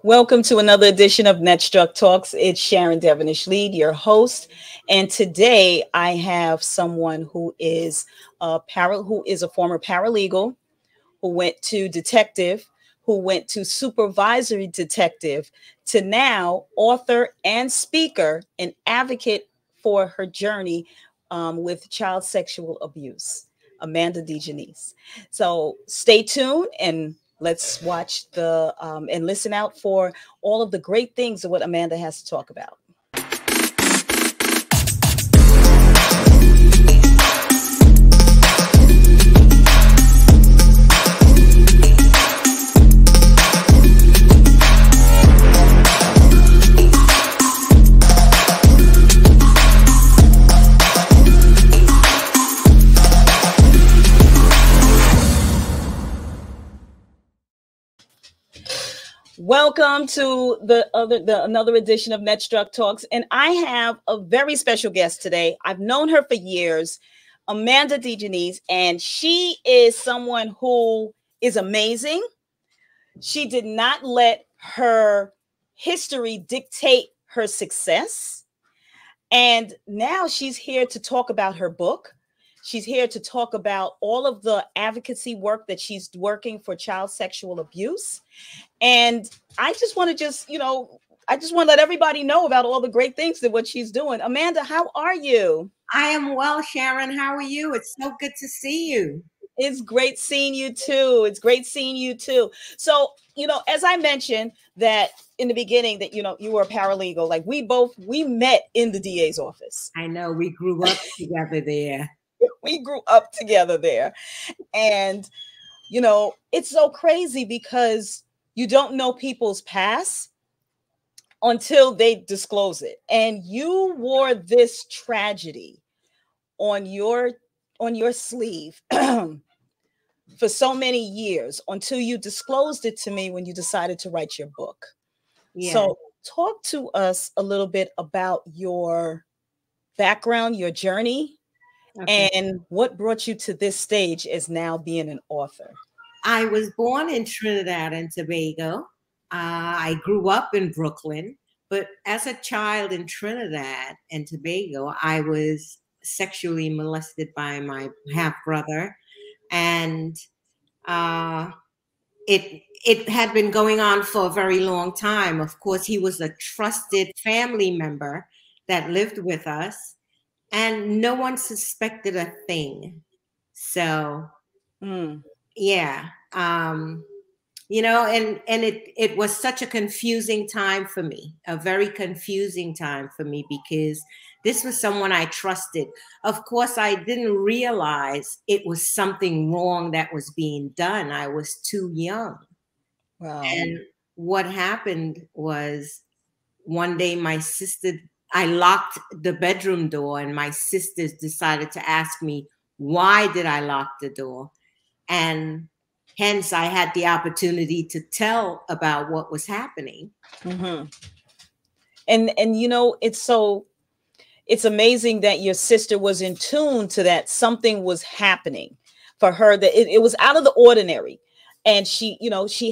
Welcome to another edition of NetStruc Talks. It's Sharon Devonish Lead, your host. And today I have someone who is a former paralegal, who went to detective, who went to supervisory detective, to now author and speaker and advocate for her journey with child sexual abuse, Amanda DeGeneste. So stay tuned and let's watch and listen out for all of the great things of what Amanda has to talk about. Welcome to another edition of NetStruc Talks, and I have a very special guest today. I've known her for years, Amanda DeGeneste, and she is someone who is amazing. She did not let her history dictate her success, and now she's here to talk about her book. She's here to talk about all of the advocacy work that she's working for child sexual abuse. And I just want to let everybody know about all the great things that what she's doing. Amanda, how are you? I am well, Sharon. How are you? It's so good to see you. It's great seeing you too. It's great seeing you too. So, as I mentioned that in the beginning that, you were a paralegal, like we met in the DA's office. I know, we grew up together there. We grew up together there. And, it's so crazy because you don't know people's past until they disclose it. And you wore this tragedy on your sleeve for so many years until you disclosed it to me when you decided to write your book. Yeah. So talk to us a little bit about your background, your journey, okay, and what brought you to this stage as now being an author. I was born in Trinidad and Tobago. I grew up in Brooklyn, but as a child in Trinidad and Tobago, I was sexually molested by my half-brother. And it had been going on for a very long time. Of course, he was a trusted family member that lived with us, and no one suspected a thing. So, yeah, and it was such a confusing time for me, a very confusing time for me, because this was someone I trusted. Of course, I didn't realize it was something wrong that was being done. I was too young. Wow. And what happened was one day I locked the bedroom door, and my sisters decided to ask me, why did I lock the door? And hence I had the opportunity to tell about what was happening. Mm-hmm. And it's amazing that your sister was in tune to that. Something was happening for her, that it was out of the ordinary. And she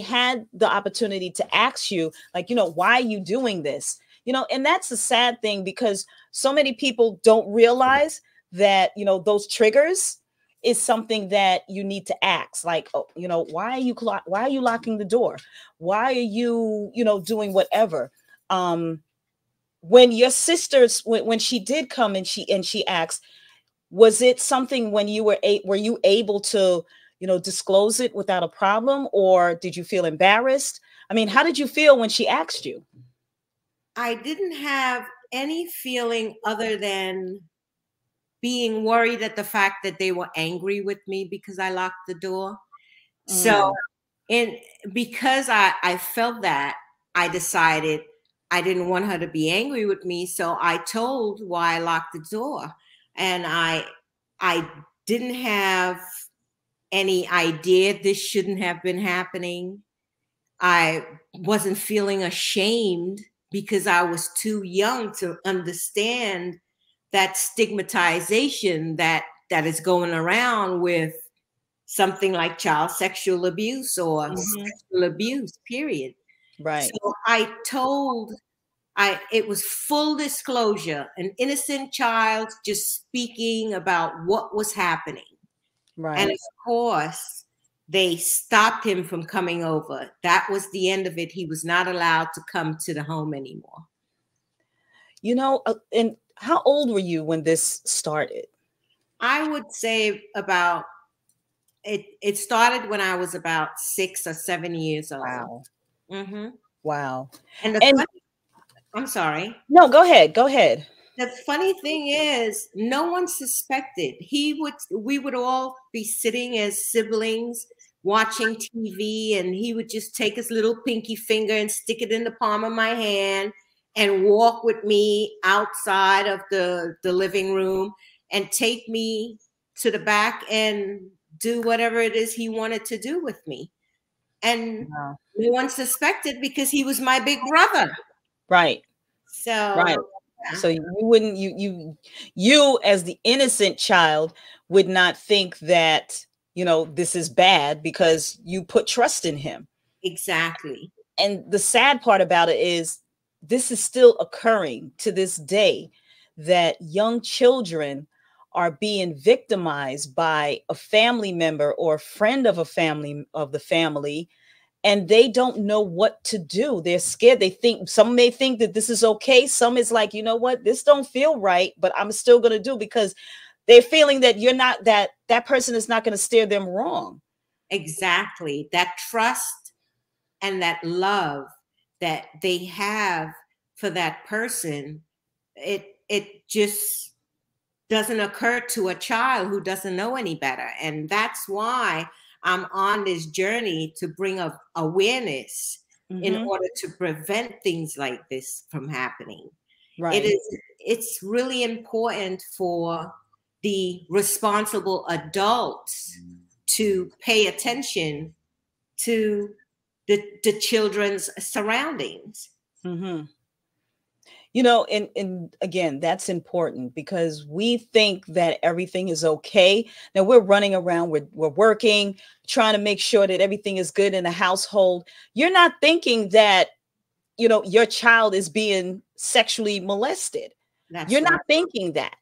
had the opportunity to ask you, like, why are you doing this? And that's a sad thing, because so many people don't realize that, those triggers is something that you need to ask, like, why are you locking the door? Why are you, doing whatever? When your sisters, when she did come and she asked, was it something when were you able to, disclose it without a problem, or did you feel embarrassed? I mean, how did you feel when she asked you? I didn't have any feeling other than being worried at the fact that they were angry with me because I locked the door. So, because I felt that, I decided I didn't want her to be angry with me. So I told why I locked the door. And I didn't have any idea this shouldn't have been happening. I wasn't feeling ashamed because I was too young to understand that stigmatization that is going around with something like child sexual abuse or sexual abuse, period. Right. So it was full disclosure, an innocent child just speaking about what was happening. Right. And of course, they stopped him from coming over. That was the end of it. He was not allowed to come to the home anymore. You know, and how old were you when this started? I would say about it started when I was about 6 or 7 years old. Wow. Mm-hmm. Wow. And I'm sorry. No, go ahead. Go ahead. The funny thing is, no one suspected. We would all be sitting as siblings watching TV, and he would just take his little pinky finger and stick it in the palm of my hand and walk with me outside of the living room and take me to the back and do whatever it is he wanted to do with me. And Wow. no one suspected because he was my big brother. Right. So right. So you wouldn't, you as the innocent child would not think that, this is bad because you put trust in him. Exactly. And the sad part about it is this is still occurring to this day, that young children are being victimized by a family member or a friend of the family, and they don't know what to do. They're scared. Some may think that this is okay. Some is like, you know what, this don't feel right, but I'm still going to do, because they're feeling that that person is not going to steer them wrong. Exactly. That trust and that love that they have for that person, it just doesn't occur to a child who doesn't know any better. And that's why I'm on this journey to bring awareness in order to prevent things like this from happening. Right. It's really important for the responsible adults to pay attention to the children's surroundings. Mm-hmm. And again, that's important, because we think that everything is okay. Now we're running around, we're working, trying to make sure that everything is good in the household. You're not thinking that, your child is being sexually molested. You're not thinking that.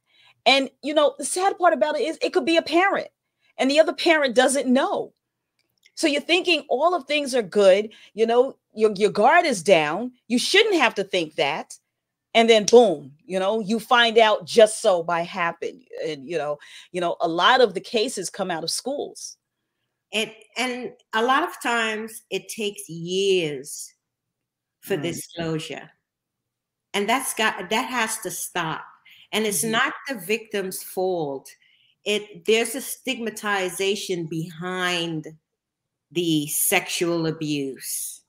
And, the sad part about it is it could be a parent and the other parent doesn't know. So you're thinking all of things are good. Your guard is down. You shouldn't have to think that. And then boom, you find out just so by happen. And, a lot of the cases come out of schools. And a lot of times it takes years for disclosure. And that has to stop. And it's not the victim's fault. There's a stigmatization behind the sexual abuse.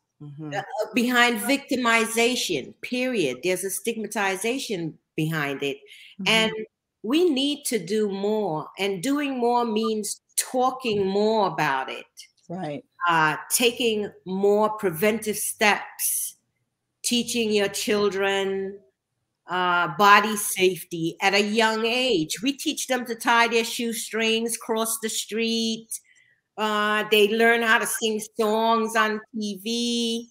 Behind victimization, period. There's a stigmatization behind it. And we need to do more. And doing more means talking more about it. Right. Taking more preventive steps, teaching your children body safety at a young age. We teach them to tie their shoestrings, cross the street. They learn how to sing songs on TV.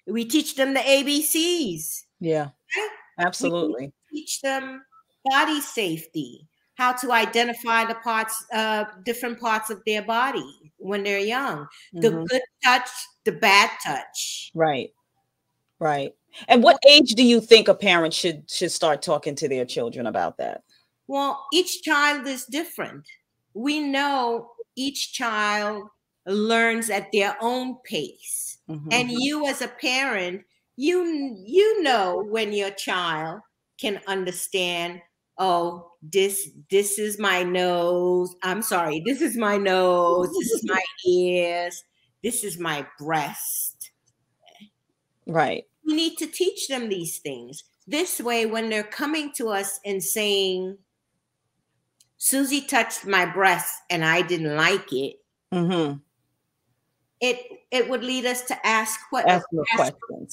We teach them the ABCs. Yeah, absolutely. We teach them body safety, how to identify the parts, different parts of their body when they're young. The good touch, the bad touch. Right. Right. And what age do you think a parent should start talking to their children about that? Well, each child is different. We know each child learns at their own pace. And you as a parent, you know when your child can understand, oh, this is my nose. I'm sorry, this is my nose, this is my ears, this is my breast. Right. We need to teach them these things. This way, when they're coming to us and saying, Susie touched my breast and I didn't like it, it would lead us to ask questions,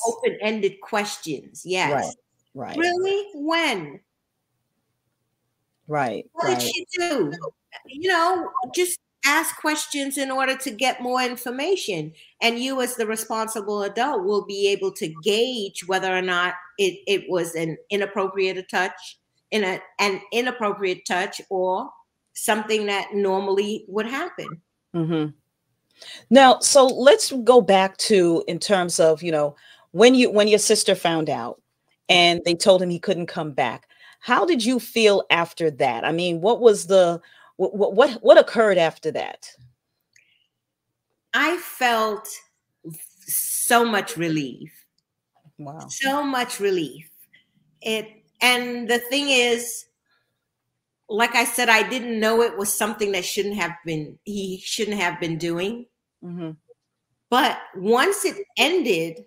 open-ended questions. Yes. Right. Really? When? Right. What did she do? Just ask questions in order to get more information. And you, as the responsible adult, will be able to gauge whether or not it was an inappropriate touch, an inappropriate touch, or something that normally would happen. Mm-hmm. Now, so let's go back to, in terms of, when your sister found out and they told him he couldn't come back. How did you feel after that? I mean, what was what occurred after that? I felt so much relief. Wow. So much relief. And the thing is, like I said, I didn't know it was something that he shouldn't have been doing. Mm-hmm. But once it ended,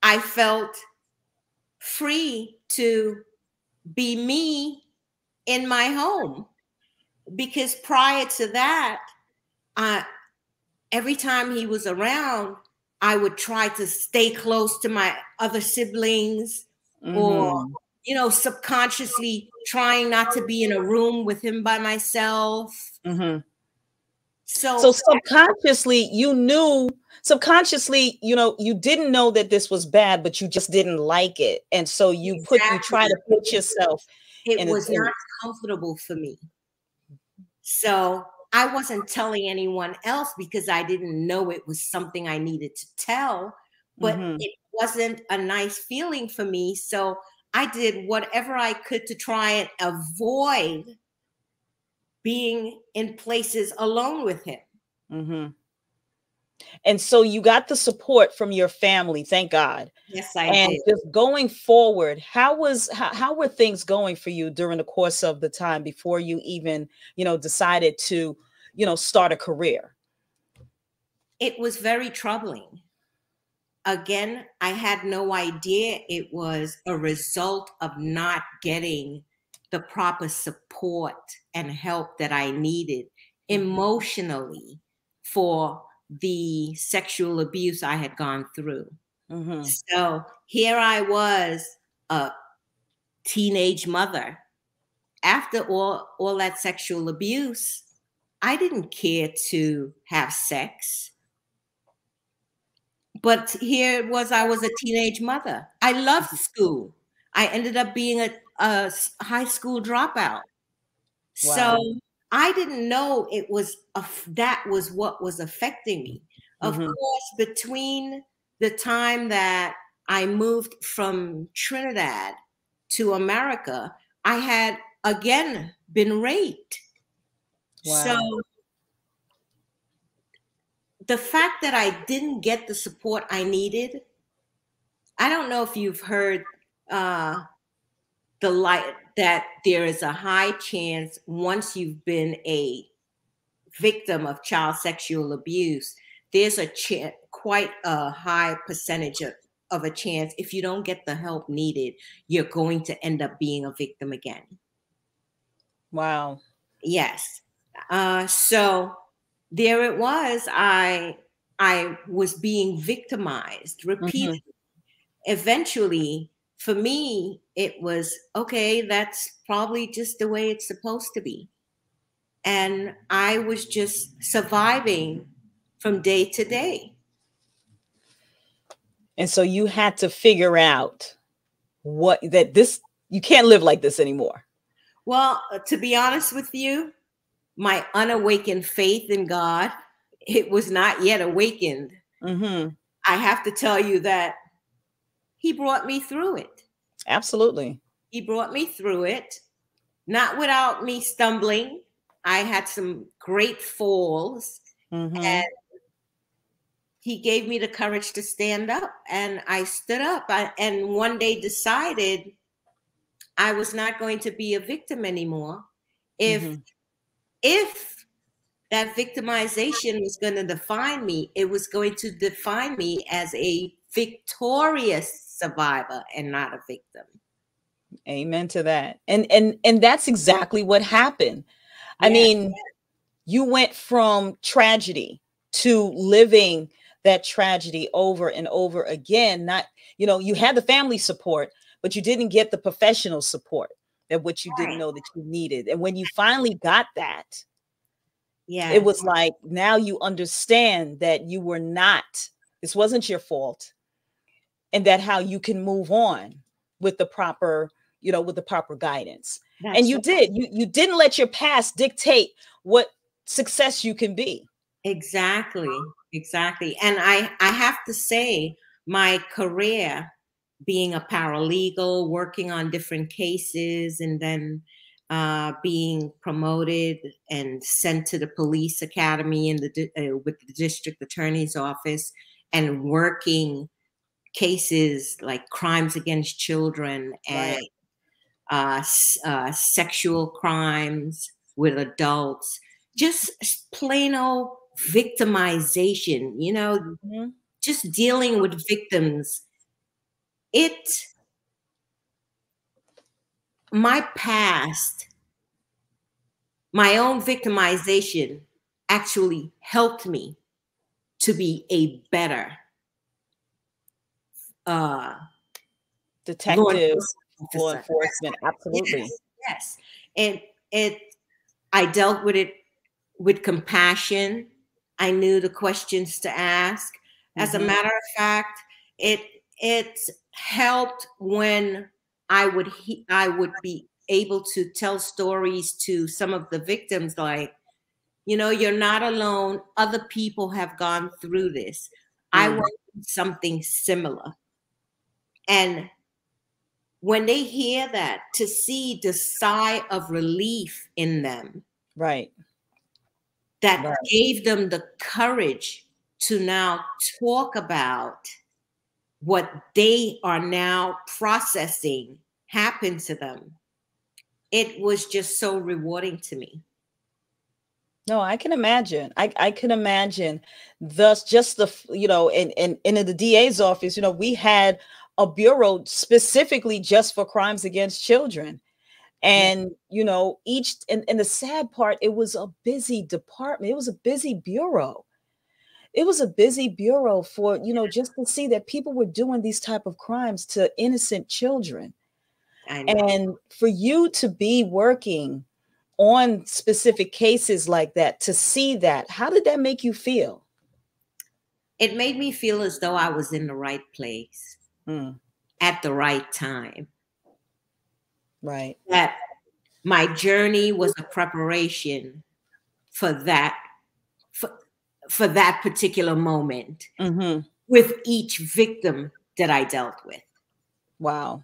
I felt free to be me in my home. Because prior to that, every time he was around, I would try to stay close to my other siblings, Mm-hmm. or, subconsciously trying not to be in a room with him by myself. Mm-hmm. So subconsciously, you didn't know that this was bad, but you just didn't like it. And so you try to put yourself it was not comfortable for me. So I wasn't telling anyone else because I didn't know it was something I needed to tell, but it wasn't a nice feeling for me. So I did whatever I could to try and avoid being in places alone with him. Mm-hmm. And so you got the support from your family, thank God. Yes, I did. And just going forward, how were things going for you during the course of the time before you even, decided to, start a career? It was very troubling. Again, I had no idea it was a result of not getting the proper support and help that I needed emotionally for the sexual abuse I had gone through. Mm-hmm. So here I was, a teenage mother. After all that sexual abuse, I didn't care to have sex. But here it was, I was a teenage mother. I loved school. I ended up being a high school dropout. Wow. So I didn't know that was what was affecting me. Of course, between the time that I moved from Trinidad to America, I had again been raped. Wow. So the fact that I didn't get the support I needed, I don't know if you've heard that there is a high chance once you've been a victim of child sexual abuse, there's quite a high percentage of a chance, if you don't get the help needed, you're going to end up being a victim again. Wow. Yes. So there it was. I was being victimized repeatedly. Eventually, for me, it was, okay, that's probably just the way it's supposed to be. And I was just surviving from day to day. And so you had to figure out you can't live like this anymore. Well, to be honest with you, my unawakened faith in God, it was not yet awakened. Mm-hmm. I have to tell you that he brought me through it. Absolutely. He brought me through it, not without me stumbling. I had some great falls, and he gave me the courage to stand up, and I stood up and one day decided I was not going to be a victim anymore. If that victimization was going to define me, it was going to define me as a victorious survivor and not a victim. Amen to that. And that's exactly what happened. I mean, you went from tragedy to living that tragedy over and over again. You had the family support, but you didn't get the professional support that you didn't know that you needed. And when you finally got that, Yeah. It was like, now you understand that you were not, this wasn't your fault, and that how you can move on with the proper, with the proper guidance. And That's you right. did, you didn't let your past dictate what success you can be. Exactly. Exactly. And I have to say, my career being a paralegal, working on different cases, and then being promoted and sent to the police academy in with the district attorney's office, and working cases like crimes against children and Right. sexual crimes with adults, just plain old victimization, Mhm. just dealing with victims. It, my past, my own victimization actually helped me to be a better uh, law Detective, enforcement law officer. enforcement, absolutely. Yes, yes. And it, I dealt with it with compassion. I knew the questions to ask. As a Hmm. matter of fact, it it helped when I would be able to tell stories to some of the victims, like, you're not alone. Other people have gone through this. I went Mm. through something similar. And when they hear that, to see the sigh of relief in them, Right. that Right. gave them the courage to now talk about what they are now processing happened to them. It was just so rewarding to me. No, I can imagine. I can imagine. Thus, just in the DA's office, we had a bureau specifically just for crimes against children. Yeah, And, and the sad part, it was a busy department. It was a busy bureau. It was a busy bureau for, just to see that people were doing these type of crimes to innocent children. I know. And for you to be working on specific cases like that, to see that, how did that make you feel? It made me feel as though I was in the right place Mm, at the right time. right. That my journey was a preparation for that, for, for that particular moment Hmm. with each victim that I dealt with. Wow.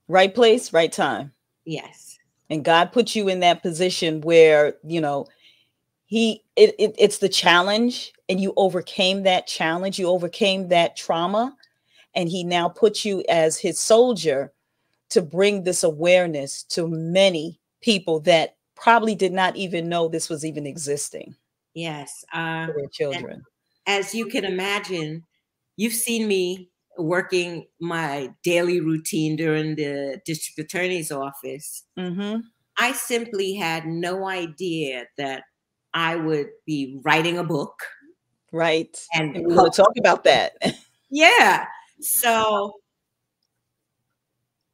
Right place, right time. Yes. And God put you in that position where, it's the challenge, and you overcame that challenge, you overcame that trauma, and he now puts you as his soldier to bring this awareness to many people that probably did not even know this was even existing Yes. for their And children. as you can imagine, you've seen me working my daily routine during the district attorney's office. Hmm. I simply had no idea that I would be writing a book Right. and And we want to talk about that. yeah. So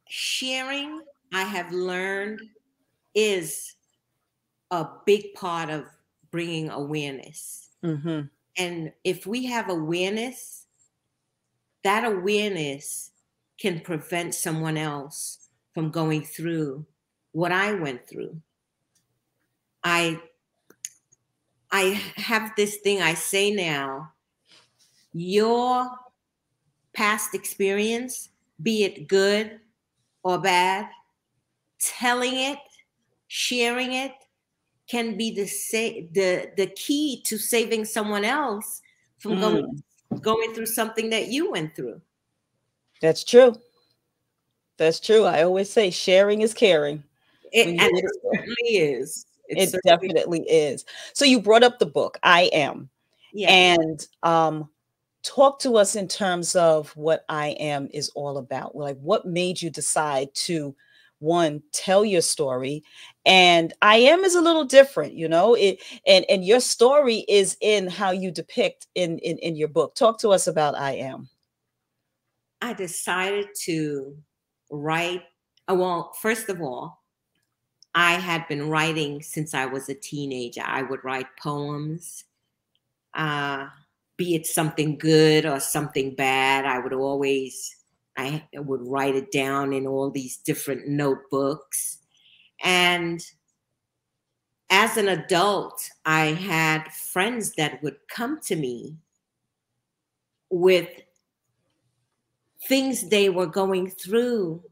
sharing, I have learned, is a big part of bringing awareness. Hmm. And if we have awareness, that awareness can prevent someone else from going through what I went through. I I have this thing I say now, your past experience, be it good or bad, telling it, sharing it, can be the key to saving someone else from Mm, going through something that you went through. that's true. That's true. I always say sharing is caring. When you And get it it, certainly is. It it certainly, definitely is. So you brought up the book, I Am. yes. And talk to us in terms of what I Am is all about. Like, what made you decide to, one, tell your story? And I Am is a little different, and your story is in how you depict in your book. Talk to us about I Am. I decided to write, well, first of all, I had been writing since I was a teenager. I would write poems, be it something good or something bad. I would write it down in all these different notebooks. And as an adult, I had friends that would come to me with things they were going through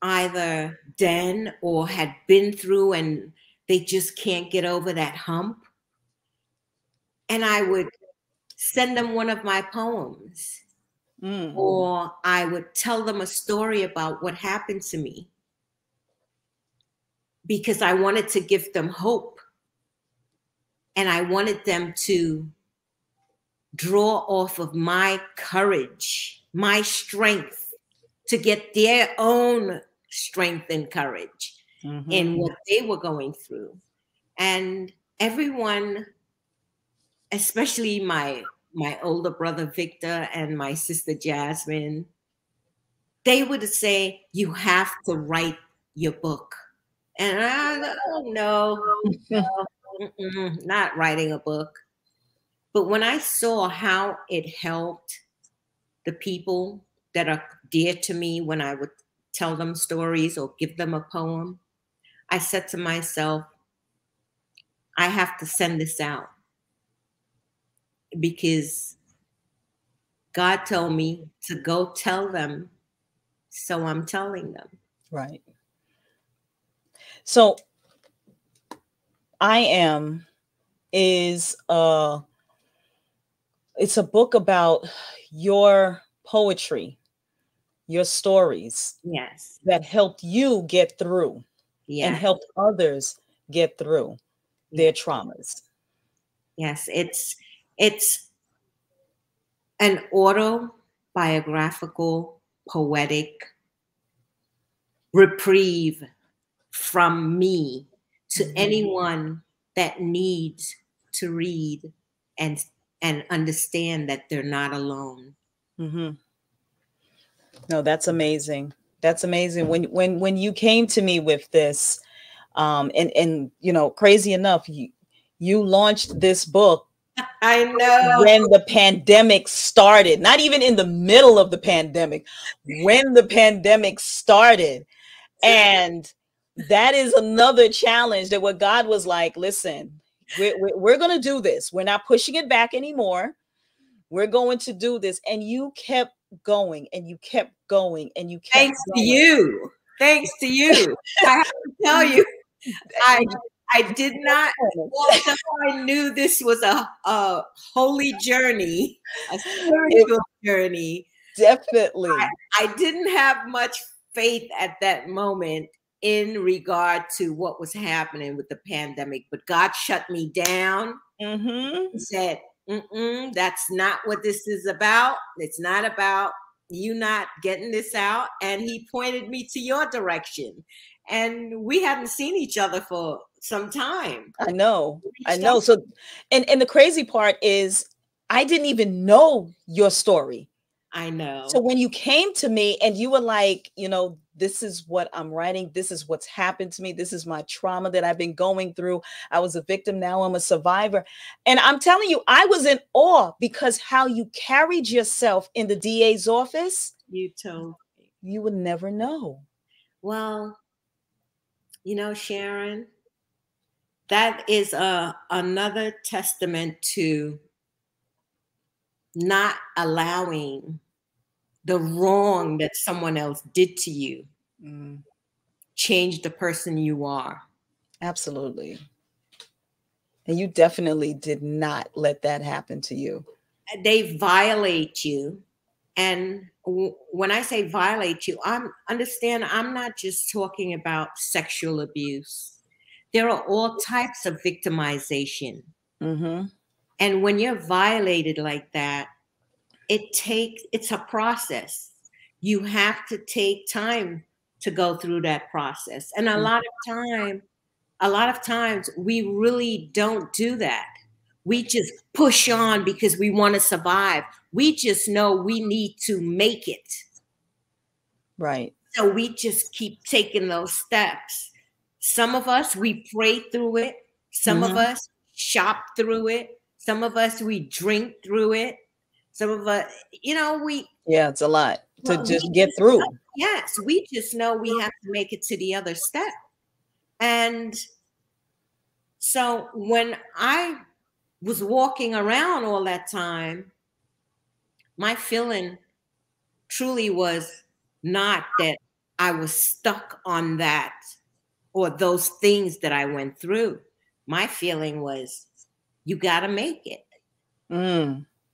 either then or had been through, and they just can't get over that hump. And I would send them one of my poems, or I would tell them a story about what happened to me, because I wanted to give them hope. And I wanted them to draw off of my courage, my strength, to get their own strength and courage in what they were going through. And everyone, especially my older brother Victor and my sister Jasmine, they would say, "You have to write your book." And I, oh, no, not writing a book. But when I saw how it helped the people that are dear to me when I would tell them stories or give them a poem, I said to myself, I have to send this out, because God told me to go tell them, so I'm telling them. Right. So I Am is it's a book about your poetry, your stories. Yes. That helped you get through. Yes. And helped others get through their traumas. Yes, it's an autobiographical, poetic reprieve from me to anyone that needs to read and understand that they're not alone. No, that's amazing. That's amazing. When you came to me with this, and you know, crazy enough, you launched this book. I know. When the pandemic started, not even in the middle of the pandemic, when the pandemic started. And that is another challenge, that what God was like, listen, we're going to do this. We're not pushing it back anymore. We're going to do this. And you kept going and you kept going and you kept Thanks going. to you. Thanks to you. I have to tell you, I did not, although I knew this was a holy journey, a spiritual journey. Definitely. I didn't have much faith at that moment in regard to what was happening with the pandemic, but God shut me down. He said, that's not what this is about. It's not about you not getting this out. And he pointed me to your direction. And we hadn't seen each other for some time. I know. So, and the crazy part is I didn't even know your story. I know. So when you came to me and you were like, you know, this is what I'm writing. This is what's happened to me. This is my trauma that I've been going through. I was a victim. Now I'm a survivor. And I'm telling you, I was in awe because how you carried yourself in the DA's office. You told me. You would never know. Well, you know, Sharon, that is another testament to not allowing the wrong that someone else did to you change the person you are. Absolutely. And you definitely did not let that happen to you. They violate you. And when I say violate you, I'm not just talking about sexual abuse. There are all types of victimization. And when you're violated like that, it's a process. You have to take time to go through that process. And a lot of times we really don't do that. We just push on because we want to survive. We just know we need to make it. Right. So we just keep taking those steps. Some of us, we pray through it. Some of us shop through it. Some of us, we drink through it. Some of us, yeah, it's a lot to well, just get through. Yes, we just know we have to make it to the other step. And so when I was walking around all that time, my feeling truly was not that I was stuck on that or those things that I went through. My feeling was, you got to make it.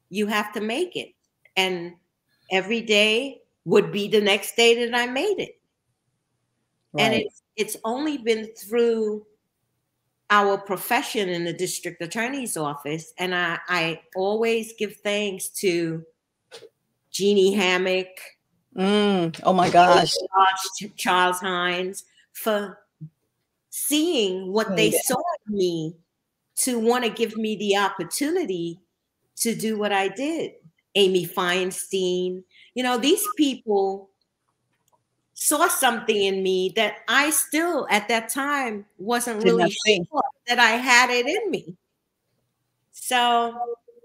You have to make it. And every day would be the next day that I made it. Right. And it's only been through our profession in the district attorney's office. And I always give thanks to Jeannie Hammock. Oh my gosh. Charles Hines for seeing what they saw in me to want to give me the opportunity to do what I did. Amy Feinstein, these people saw something in me that I still at that time wasn't really sure that I had it in me. So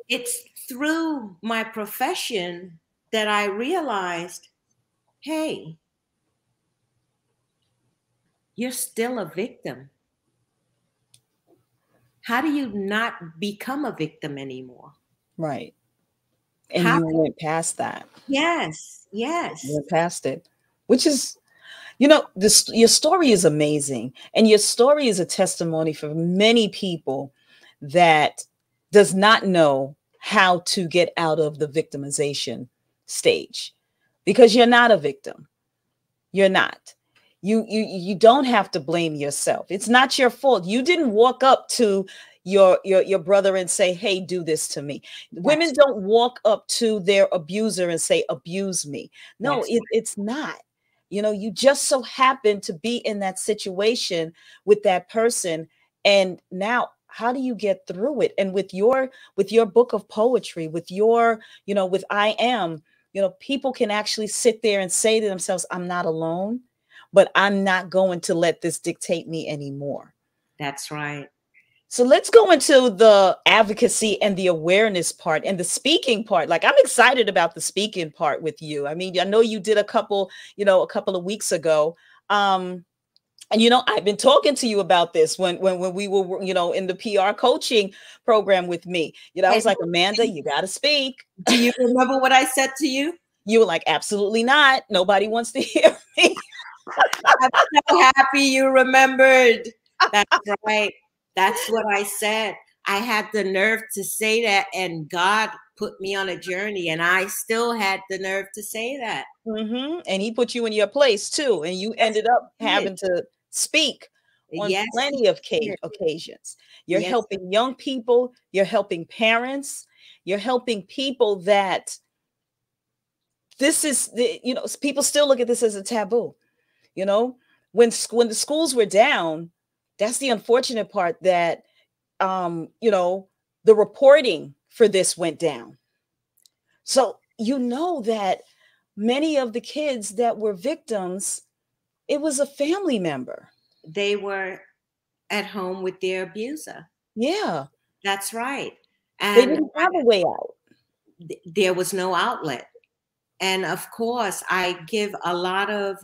it's through my profession that I realized, hey, you're still a victim. How do you not become a victim anymore? Right. And you went past that. Yes, yes. You went past it, which is, your story is amazing. And your story is a testimony for many people that does not know how to get out of the victimization stage, because you're not a victim. You're not. You don't have to blame yourself. It's not your fault. You didn't walk up to your brother and say, hey, do this to me. Women don't walk up to their abuser and say, abuse me. No, it's not. You just so happen to be in that situation with that person. And now, how do you get through it? And with your book of poetry, with your, with I Am, people can actually sit there and say to themselves, I'm not alone, but I'm not going to let this dictate me anymore. That's right. So let's go into the advocacy and the awareness part and the speaking part. Like, I'm excited about the speaking part with you. I mean, I know you did a couple of weeks ago. And, I've been talking to you about this when we were, in the PR coaching program with me. I was like, Amanda, you got to speak. Do you remember what I said to you? You were like, absolutely not. Nobody wants to hear me. I'm so happy you remembered. That's right. That's what I said. I had the nerve to say that, and God put me on a journey, and I still had the nerve to say that. And he put you in your place too, and you ended up having to speak on plenty of occasions. You're helping young people. You're helping parents. You're helping people that this is, people still look at this as a taboo. When the schools were down, that's the unfortunate part, that, the reporting for this went down. So, that many of the kids that were victims, it was a family member. They were at home with their abuser. Yeah. That's right. And they didn't have a way out. There was no outlet. And of course, I give a lot of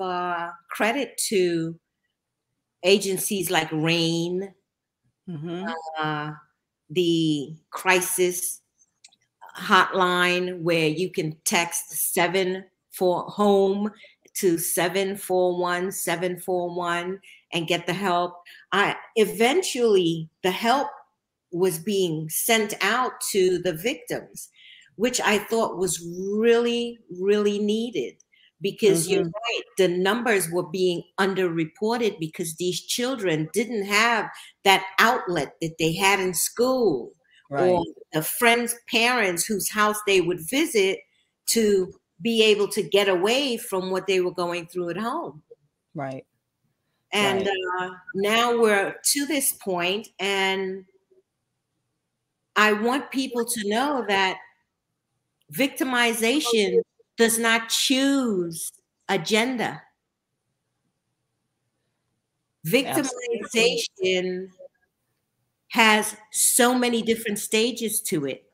credit to agencies like RAIN, the crisis hotline, where you can text 7-4-HOME to 741-741 and get the help. Eventually, the help was being sent out to the victims, which I thought was really, really needed, because you're right, the numbers were being underreported because these children didn't have that outlet that they had in school, or the friends' parents whose house they would visit to be able to get away from what they were going through at home. Right. And now we're to this point, and I want people to know that victimization does not choose a gender. Victimization has so many different stages to it.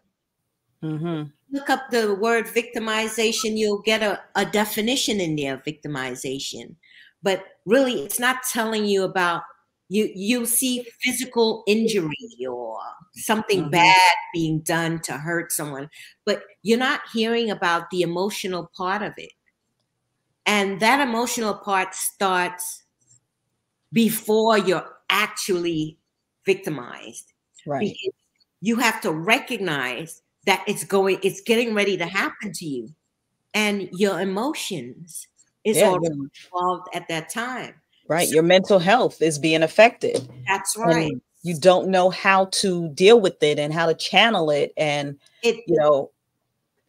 Look up the word victimization, you'll get a definition in there of victimization. But really, it's not telling you about, you'll see physical injury or something bad being done to hurt someone, but you're not hearing about the emotional part of it. And that emotional part starts before you're actually victimized. Right. Because you have to recognize that it's getting ready to happen to you. And your emotions is already involved at that time. Right. So your mental health is being affected. That's right. And you don't know how to deal with it and how to channel it. And,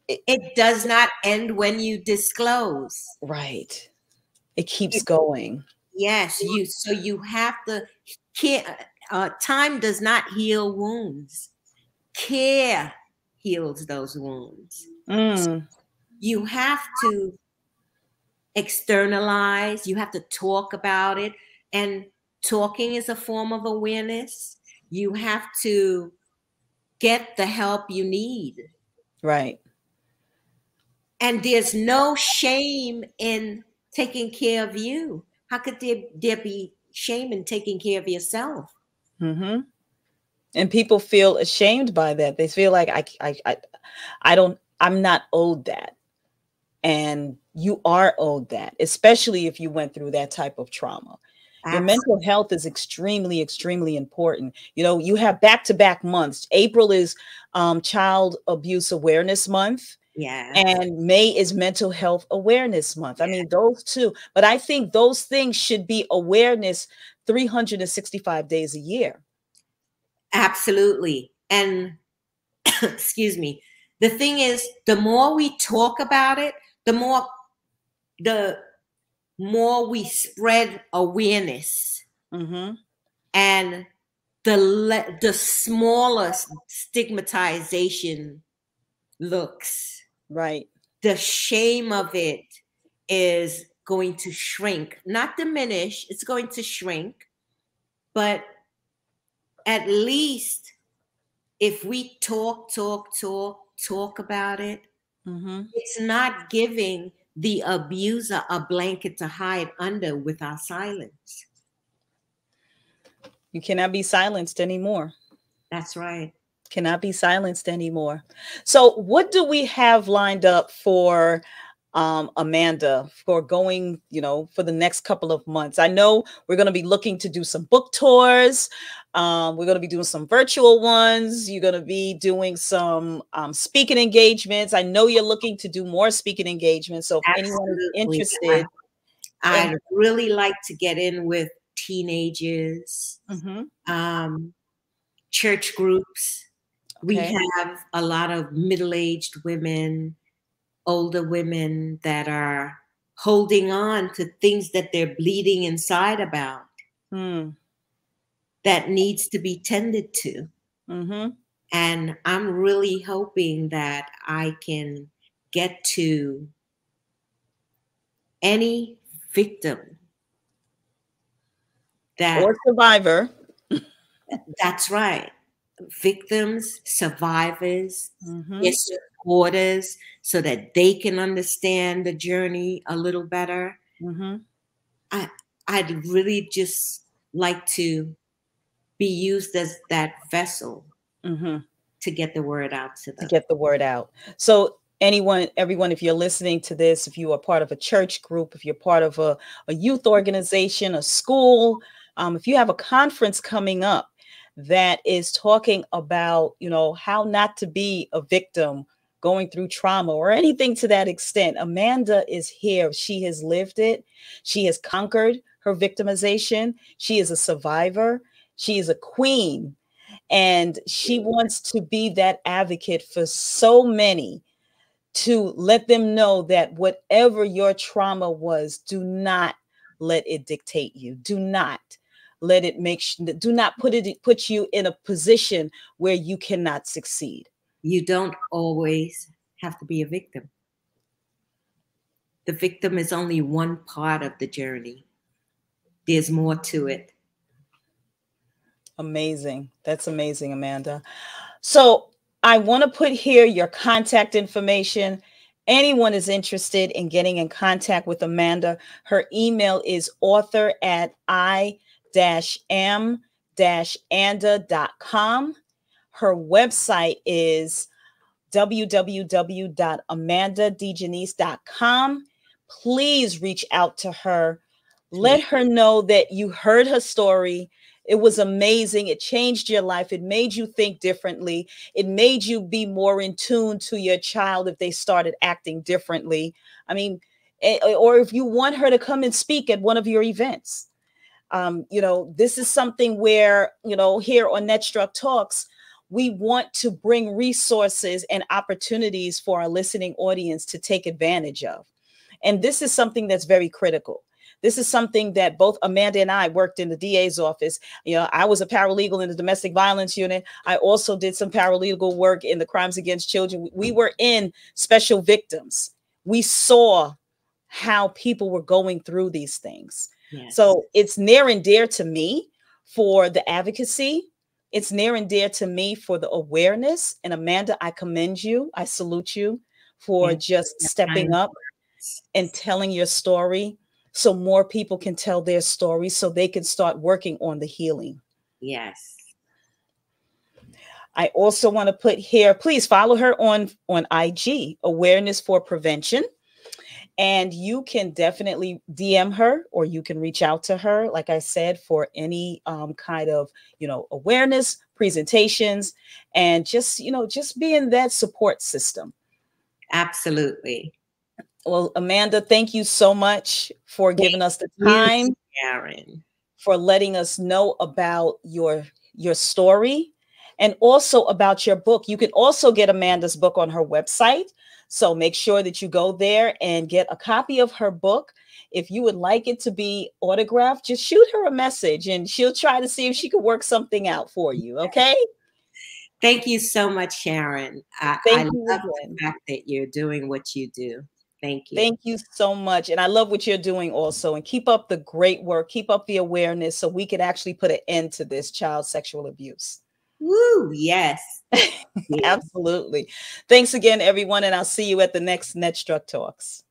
it does not end when you disclose. Right. It keeps going. Yes. So you have to care. Time does not heal wounds. Care heals those wounds. So you have to externalize, you have to talk about it, and talking is a form of awareness. You have to get the help you need. Right. And there's no shame in taking care of you. How could there be shame in taking care of yourself? And people feel ashamed by that. They feel like I'm not owed that. And you are owed that, especially if you went through that type of trauma. Absolutely. Your mental health is extremely, extremely important. You have back-to-back months. April is Child Abuse Awareness Month. Yeah. And May is Mental Health Awareness Month. I mean, those two. But I think those things should be awareness 365 days a year. Absolutely. And excuse me, the thing is, the more we talk about it, the more we spread awareness, and the smaller stigmatization looks. Right. The shame of it is going to shrink, not diminish. It's going to shrink. But at least if we talk about it, it's not giving the abuser a blanket to hide under with our silence. You cannot be silenced anymore. That's right. Cannot be silenced anymore. So what do we have lined up for Amanda for going, for the next couple of months? I know we're going to be looking to do some book tours. We're going to be doing some virtual ones. You're going to be doing some speaking engagements. I know you're looking to do more speaking engagements. So if anyone is interested. I'd really like to get in with teenagers, church groups. We have a lot of middle-aged women, older women that are holding on to things that they're bleeding inside about that needs to be tended to. And I'm really hoping that I can get to any victim or survivor. That's right. Victims, survivors, their supporters, so that they can understand the journey a little better. I'd really just like to be used as that vessel to get the word out to them. To get the word out. So everyone, if you're listening to this, if you are part of a church group, if you're part of a youth organization, a school, if you have a conference coming up that is talking about, how not to be a victim going through trauma or anything to that extent, Amanda is here. She has lived it. She has conquered her victimization. She is a survivor. She is a queen. And she wants to be that advocate for so many, to let them know that whatever your trauma was, do not let it dictate you. Do not let it do not put you in a position where you cannot succeed. You don't always have to be a victim. The victim is only one part of the journey. there's more to it. Amazing. That's amazing, Amanda. So I want to put here your contact information. Anyone is interested in getting in contact with Amanda, her email is author@i-m-anda.com. Her website is www.amandadegeneste.com. Please reach out to her. Let her know that you heard her story. It was amazing. It changed your life. It made you think differently. It made you be more in tune to your child if they started acting differently. I mean, or if you want her to come and speak at one of your events. This is something where, here on NetStruc Talks, we want to bring resources and opportunities for our listening audience to take advantage of. And this is something that's very critical. This is something that both Amanda and I worked in the DA's office. I was a paralegal in the domestic violence unit. I also did some paralegal work in the crimes against children. We were in special victims. We saw how people were going through these things. Yes. So it's near and dear to me for the advocacy. It's near and dear to me for the awareness. And Amanda, I commend you. I salute you for just stepping up and telling your story, so more people can tell their story, so they can start working on the healing. Yes. I also want to put here, please follow her on IG, Awareness for Prevention. And you can definitely DM her, or you can reach out to her, like I said, for any kind of, awareness presentations, and just being that support system. Absolutely. Well, Amanda, thank you so much for giving us the time, Sharon, for letting us know about your story and also about your book. You can also get Amanda's book on her website. So make sure that you go there and get a copy of her book. If you would like it to be autographed, just shoot her a message and she'll try to see if she can work something out for you. Okay. Thank you so much, Sharon. I love the fact that you're doing what you do. Thank you. Thank you so much. And I love what you're doing also. And keep up the great work. Keep up the awareness so we can actually put an end to this child sexual abuse. Woo, yes. Absolutely. Thanks again, everyone. And I'll see you at the next NetStruc Talks.